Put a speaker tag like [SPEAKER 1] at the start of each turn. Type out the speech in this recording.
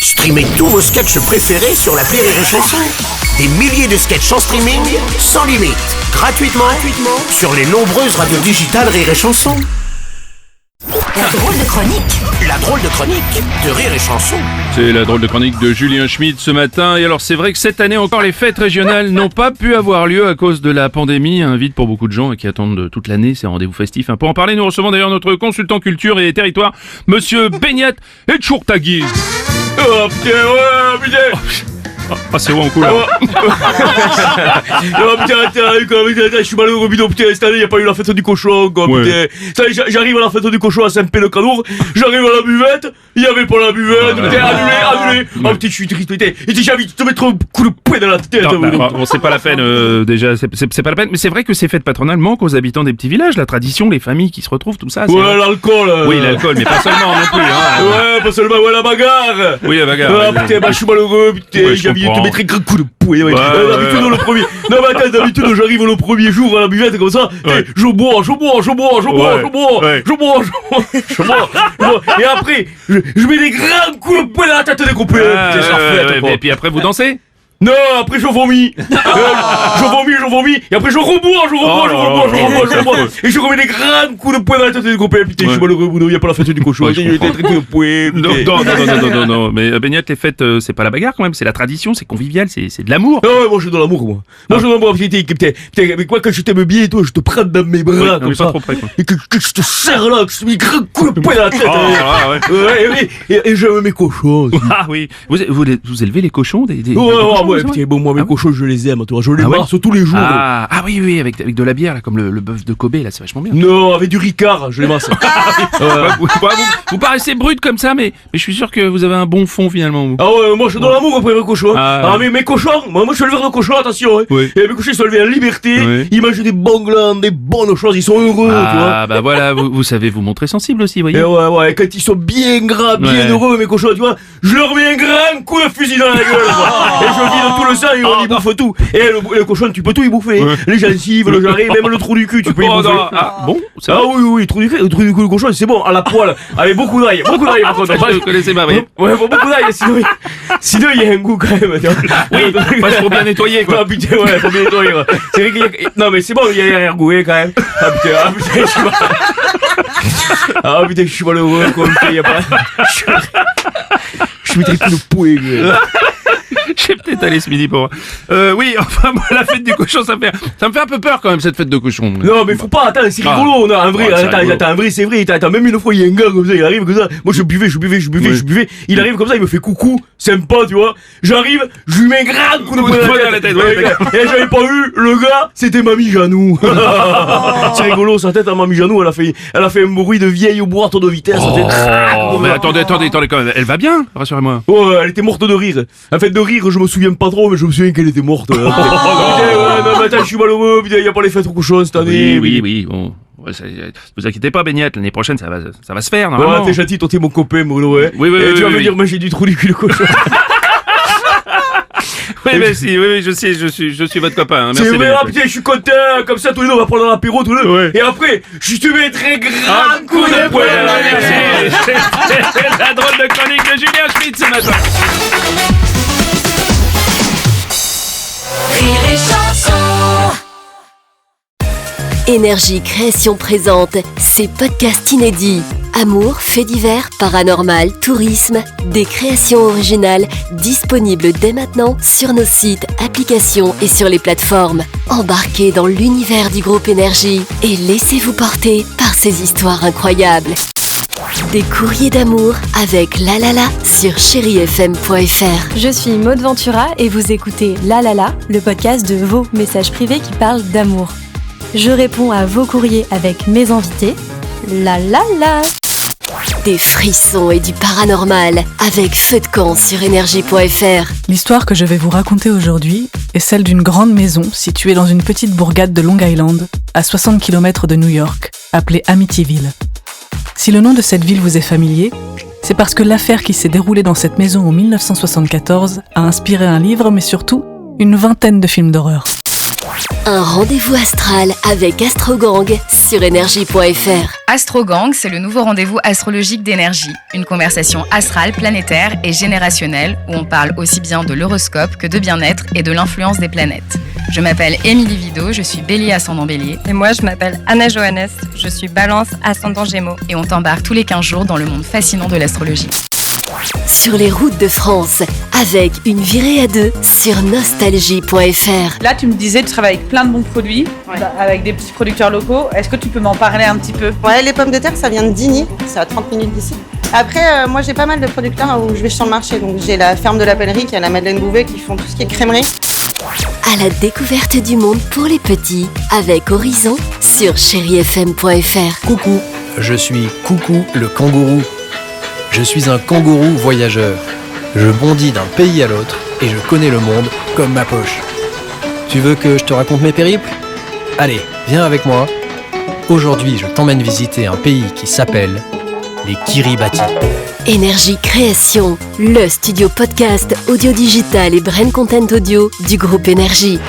[SPEAKER 1] Streamez tous vos sketchs préférés sur l'appli Rire et Chanson. Des milliers de sketchs en streaming, sans limite, gratuitement sur les nombreuses radios digitales Rire et Chanson. La drôle de chronique de Rire et Chanson.
[SPEAKER 2] C'est la drôle de chronique de Julien Schmitt ce matin. Et alors c'est vrai que cette année encore les fêtes régionales n'ont pas pu avoir lieu à cause de la pandémie. Un vide pour beaucoup de gens qui attendent toute l'année ces rendez-vous festifs. Pour en parler, nous recevons d'ailleurs notre consultant culture et territoire, Monsieur Benyat Etchourtagui.
[SPEAKER 3] Oh putain, ouais, putain.
[SPEAKER 2] Ah c'est bon en couleur.
[SPEAKER 3] Oh putain, je suis malheureux, putain, cette année, y a pas eu la fête du cochon, quoi, putain. J'arrive à la fête du cochon à Saint-Pé-le-Canour, j'arrive à la buvette, y avait pas la buvette, putain, annulé. Oh putain, je suis triste, putain. Et j'ai envie de te mettre un coup de poing dans la tête.
[SPEAKER 2] Bon, c'est pas la peine, déjà, c'est pas la peine. Mais c'est vrai que ces fêtes patronales manquent aux habitants des petits villages. La tradition, les familles qui se retrouvent, tout ça.
[SPEAKER 3] Ouais, l'alcool.
[SPEAKER 2] Oui, l'alcool, mais pas seulement non plus. Hein.
[SPEAKER 3] Ouais, pas seulement, ouais, la bagarre.
[SPEAKER 2] Oui, la bagarre.
[SPEAKER 3] Ah putain, bah je suis malheureux, putain,
[SPEAKER 2] Ouais,
[SPEAKER 3] j'ai envie de te mettre un grand coup de poing. D'habitude, le premier. Non, mais attends, d'habitude, j'arrive le premier jour à la buvette comme ça, je bois. Et après, je mets des grands coups de poing dans la tête des copains.
[SPEAKER 2] Et puis après, vous dansez?
[SPEAKER 3] Non, après je vomis. Je vomis. Et après je rebois. Et je remets des grands coups de poing dans la tête des copains. Putain, je suis malheureux, Bruno, y a pas la fête du cochon. Il y a des coups de poing.
[SPEAKER 2] Non. Mais Benyat, les fêtes, c'est pas la bagarre quand même, c'est la tradition, c'est convivial, c'est de l'amour.
[SPEAKER 3] Non, moi je suis dans l'amour, moi. Moi je suis dans l'amour, putain, avec moi quand je t'aime bien et toi, je te prends dans mes bras comme ça.
[SPEAKER 2] Pas trop près, quoi.
[SPEAKER 3] Et que je te serre là, que je te mets des grands coups de poing dans la tête. Et j'aime mes cochons.
[SPEAKER 2] Ah oui. Vous élevez les cochons des
[SPEAKER 3] Ouais, putain, bon, moi, mes cochons, je les aime, toi. Je les marche tous les jours.
[SPEAKER 2] Ah oui, avec de la bière, là, comme le bœuf de Kobe, là, c'est vachement bien.
[SPEAKER 3] Non, avec du Ricard, je les masse.
[SPEAKER 2] Vous paraissez brut comme ça, mais je suis sûr que vous avez un bon fond, finalement. Vous.
[SPEAKER 3] Ah ouais, moi, je suis dans l'amour après mes cochons. Mais mes cochons, moi, je suis élevé de cochons, attention, hein.
[SPEAKER 2] Oui.
[SPEAKER 3] Et mes cochons, ils sont élevés en liberté.
[SPEAKER 2] Oui.
[SPEAKER 3] Ils mangent des bons glands, des bonnes choses, ils sont heureux, tu vois.
[SPEAKER 2] Ah, bah voilà, vous savez vous montrer sensible aussi, voyez.
[SPEAKER 3] Et ouais, quand ils sont bien gras, bien heureux, mes cochons, tu vois, je leur mets un grand coup de fusil dans la gueule, quoi. Et je vide tout le sang et on y bouffe tout. Et le cochon, tu peux tout y bouffer. Les gencives, le jarret, même le trou du cul, tu peux y bouffer.
[SPEAKER 2] Bon, c'est
[SPEAKER 3] Ah oui, trou du cul, le cochon, c'est bon, à la poêle, avec beaucoup d'ail, par contre.
[SPEAKER 2] Je ne connaissais pas, oui.
[SPEAKER 3] Ouais, beaucoup d'ail, sinon il y a un goût quand même.
[SPEAKER 2] Oui, parce qu'il faut bien nettoyer, quoi.
[SPEAKER 3] Ah putain, ouais, faut bien nettoyer, quoi. C'est vrai qu'il y a... Non, mais c'est bon, il y a l'arrière-goût, quand même. Ah putain, je suis malheureux, quoi. Il y a pas... Je suis très coup de poing.
[SPEAKER 2] J'ai peut-être allé ce midi pour... oui, enfin, moi, la fête du cochon, ça me fait un peu peur quand même, cette fête de cochon.
[SPEAKER 3] Non, mais faut pas, attends, c'est rigolo, on a un vrai, un vrai, c'est vrai, attends, même une fois, il y a un gars comme ça, il arrive comme ça, moi je buvais, il arrive comme ça, il me fait coucou, sympa, tu vois, j'arrive, je lui mets un grand coup de poing dans la tête, et j'avais pas vu, le gars, c'était Mamie Janou. C'est rigolo, sa tête à Mamie Janou, elle a fait un bruit de vieille boîte de vitesse,
[SPEAKER 2] mais attendez quand même, elle va bien, rassurez-moi.
[SPEAKER 3] Ouais, elle était morte de rire. En fait, de rire, je me souviens pas trop, mais je me souviens qu'elle était morte. Non, mais attends, je suis malheureux, putain, y a pas les fêtes au cochon cette année.
[SPEAKER 2] Oui, bon. Ouais, vous inquiétez pas, Benyat, l'année prochaine, ça va se faire, normalement.
[SPEAKER 3] Ouais, t'es gentil, toi, t'es mon copain, Bruno, ouais.
[SPEAKER 2] Oui,
[SPEAKER 3] tu vas me dire, moi, j'ai du trou du cul de cochon.
[SPEAKER 2] Oui, je sais, je suis votre copain. Hein.
[SPEAKER 3] C'est vrai, putain, je suis content. Comme ça, tous les deux, on va prendre un apéro, tous les deux. Ouais. Et après, je te mets très grand coup de poing.
[SPEAKER 2] Merci. C'est la drôle de chronique de Julien Schmitt ce matin.
[SPEAKER 4] Rire et Chanson. Énergie Création présente ses podcasts inédits. Amour, faits divers, paranormal, tourisme, des créations originales disponibles dès maintenant sur nos sites, applications et sur les plateformes. Embarquez dans l'univers du groupe Énergie et laissez-vous porter par ces histoires incroyables. Des courriers d'amour avec La La La sur chérifm.fr.
[SPEAKER 5] Je suis Maud Ventura et vous écoutez La La La, le podcast de vos messages privés qui parlent d'amour. Je réponds à vos courriers avec mes invités. La La La.
[SPEAKER 4] Des frissons et du paranormal avec Feu de camp sur énergie.fr.
[SPEAKER 6] L'histoire que je vais vous raconter aujourd'hui est celle d'une grande maison située dans une petite bourgade de Long Island, à 60 km de New York, appelée Amityville. Si le nom de cette ville vous est familier, c'est parce que l'affaire qui s'est déroulée dans cette maison en 1974 a inspiré un livre, mais surtout une vingtaine de films d'horreur.
[SPEAKER 4] Un rendez-vous astral avec Astrogang sur énergie.fr.
[SPEAKER 7] Astrogang, c'est le nouveau rendez-vous astrologique d'énergie. Une conversation astrale, planétaire et générationnelle où on parle aussi bien de l'horoscope que de bien-être et de l'influence des planètes. Je m'appelle Émilie Vido, je suis Bélier ascendant Bélier.
[SPEAKER 8] Et moi, je m'appelle Anna Johannes, je suis Balance ascendant Gémeaux.
[SPEAKER 7] Et on t'embarque tous les 15 jours dans le monde fascinant de l'astrologie.
[SPEAKER 4] Sur les routes de France, avec une virée à deux sur nostalgie.fr.
[SPEAKER 9] Là, tu me disais, tu travailles avec plein de bons produits, avec des petits producteurs locaux. Est-ce que tu peux m'en parler un petit peu?
[SPEAKER 10] Ouais, les pommes de terre, ça vient de Digny, c'est à 30 minutes d'ici. Après, moi, j'ai pas mal de producteurs où je vais sur le marché. Donc, j'ai la ferme de la Pellerie qui a la Madeleine Bouvet qui font tout ce qui est crèmerie.
[SPEAKER 4] À la découverte du monde pour les petits, avec Horizon sur chérifm.fr.
[SPEAKER 11] Coucou, je suis Coucou le kangourou. Je suis un kangourou voyageur. Je bondis d'un pays à l'autre et je connais le monde comme ma poche. Tu veux que je te raconte mes périples ? Allez, viens avec moi. Aujourd'hui, je t'emmène visiter un pays qui s'appelle les Kiribati.
[SPEAKER 4] Énergie Création, le studio podcast audio digital et brain content audio du groupe Énergie.